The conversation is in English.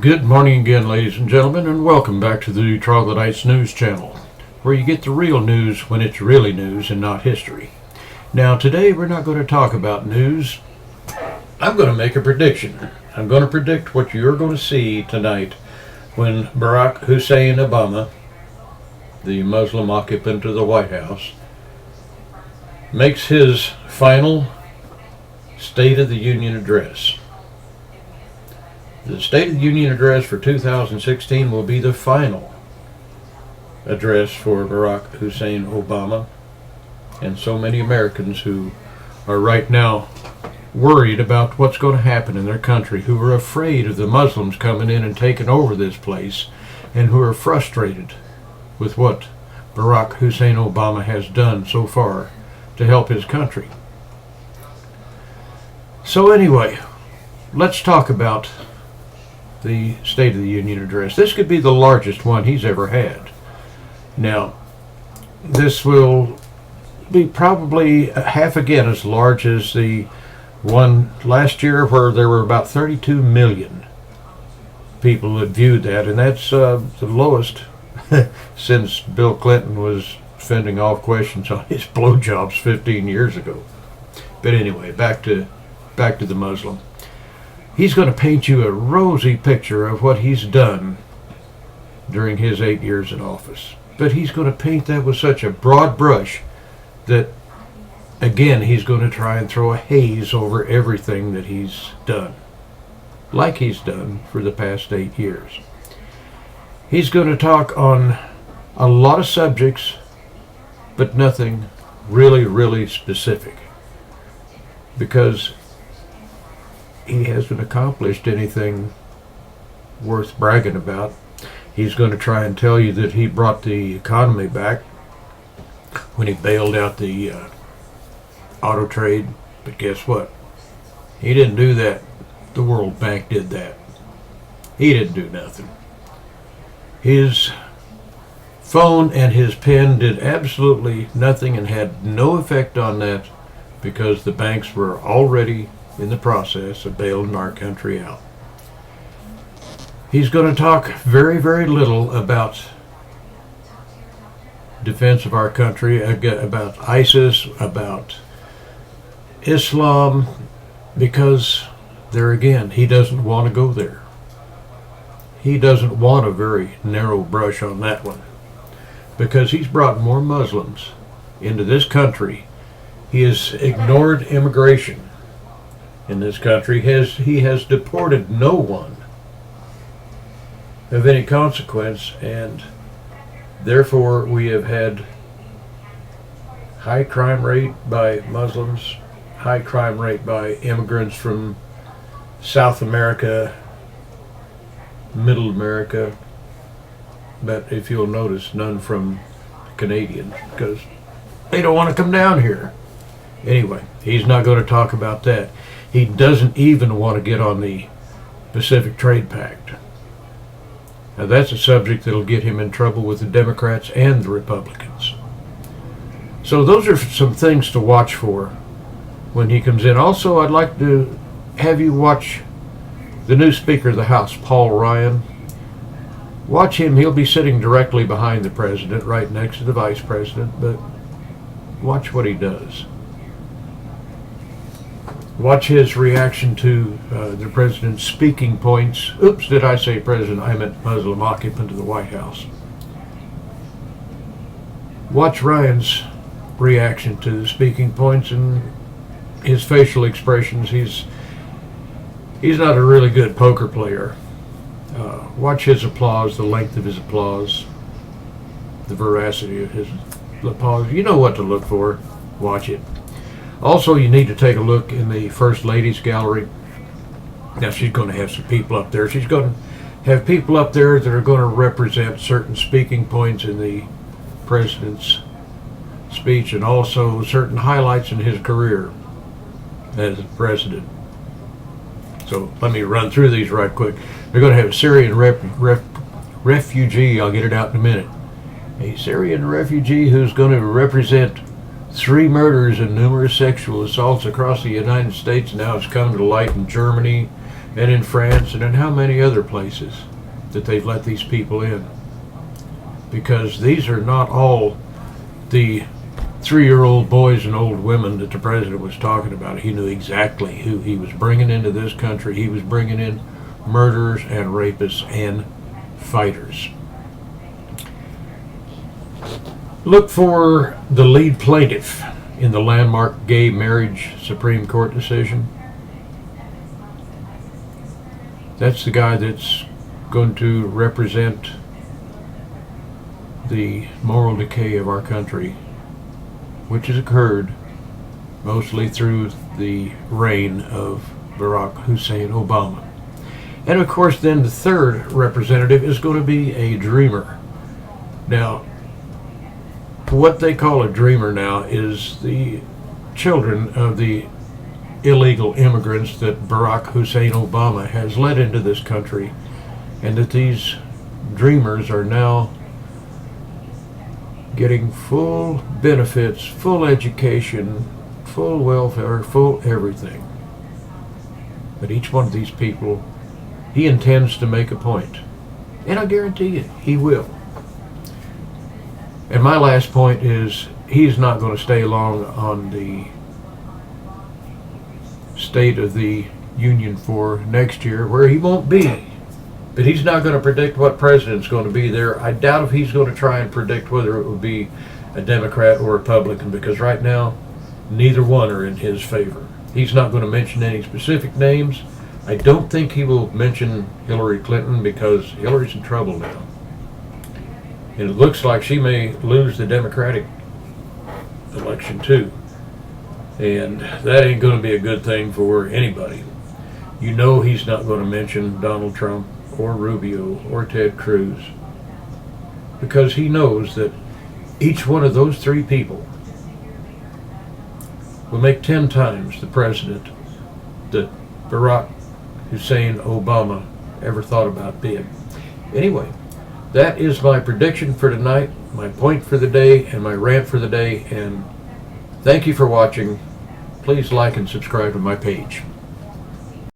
Good morning again, ladies and gentlemen, and welcome back to the Troglodytes News Channel, where you get the real news when it's really news and not history. Now, today we're not going to talk about news. I'm going to make a prediction. I'm going to predict what you're going to see tonight when Barack Hussein Obama, the Muslim occupant of the White House, makes his final State of the Union address. The State of the Union address for 2016 will be the final address for Barack Hussein Obama and so many Americans who are right now worried about what's going to happen in their country, who are afraid of the Muslims coming in and taking over this place, and who are frustrated with what Barack Hussein Obama has done so far to help his country. So anyway, let's talk about the State of the Union address. This could be the largest one he's ever had. Now, this will be probably half again as large as the one last year, where there were about 32 million people that viewed that, and that's the lowest since Bill Clinton was fending off questions on his blowjobs 15 years ago. But anyway, back to the Muslim. He's going to paint you a rosy picture of what he's done during his 8 years in office. But he's going to paint that with such a broad brush that, again, he's going to try and throw a haze over everything that he's done, like he's done for the past 8 years. He's going to talk on a lot of subjects, but nothing really, really specific, because he hasn't accomplished anything worth bragging about. He's going to try and tell you that he brought the economy back when he bailed out the auto trade, but guess what? He didn't do that. The World Bank did that. He didn't do nothing. His phone and his pen did absolutely nothing and had no effect on that, because the banks were already in the process of bailing our country out. He's going to talk very, very little about defense of our country, about ISIS, about Islam, because there again, he doesn't want to go there. He doesn't want a very narrow brush on that one, because he's brought more Muslims into this country. He has ignored immigration in this country. He has deported no one of any consequence, and therefore we have had high crime rate by Muslims, high crime rate by immigrants from South America, Middle America, but if you'll notice, none from Canadians, because they don't want to come down here. Anyway, he's not going to talk about that. He doesn't even want to get on the Pacific Trade Pact. Now, that's a subject that'll get him in trouble with the Democrats and the Republicans. So those are some things to watch for when he comes in. Also, I'd like to have you watch the new Speaker of the House, Paul Ryan. Watch him. He'll be sitting directly behind the President, right next to the Vice President, but watch what he does. Watch his reaction to the President's speaking points. Oops, did I say President? I meant Muslim occupant of the White House. Watch Ryan's reaction to the speaking points and his facial expressions. He's not a really good poker player. Watch his applause, the length of his applause, the veracity of his applause. You know what to look for. Watch it. Also, you need to take a look in the First Lady's gallery. Now, she's going to have some people up there. She's going to have people up there that are going to represent certain speaking points in the President's speech, and also certain highlights in his career as President. So let me run through these right quick. They're going to have a Syrian refugee, I'll get it out in a minute. A Syrian refugee who's going to represent 3 murders and numerous sexual assaults across the United States. Now it's come to light in Germany, and in France and in how many other places that they've let these people in. Because these are not all the 3-year-old boys and old women that the president was talking about. He knew exactly who he was bringing into this country. He was bringing in murderers and rapists and fighters. Look for the lead plaintiff in the landmark gay marriage Supreme Court decision. That's the guy that's going to represent the moral decay of our country, which has occurred mostly through the reign of Barack Hussein Obama. And of course then the third representative is going to be a dreamer. Now, what they call a dreamer now is the children of the illegal immigrants that Barack Hussein Obama has led into this country, and that these dreamers are now getting full benefits, full education, full welfare, full everything. But each one of these people, he intends to make a point. And I guarantee you, he will. And my last point is, he's not going to stay long on the State of the Union for next year, where he won't be. But he's not going to predict what president's going to be there. I doubt if he's going to try and predict whether it will be a Democrat or Republican, because right now, neither one are in his favor. He's not going to mention any specific names. I don't think he will mention Hillary Clinton, because Hillary's in trouble now. And it looks like she may lose the Democratic election too. And that ain't going to be a good thing for anybody. You know he's not going to mention Donald Trump or Rubio or Ted Cruz, because he knows that each one of those three people will make 10 times the president that Barack Hussein Obama ever thought about being. Anyway, that is my prediction for tonight, my point for the day, and my rant for the day. And thank you for watching. Please like and subscribe to my page.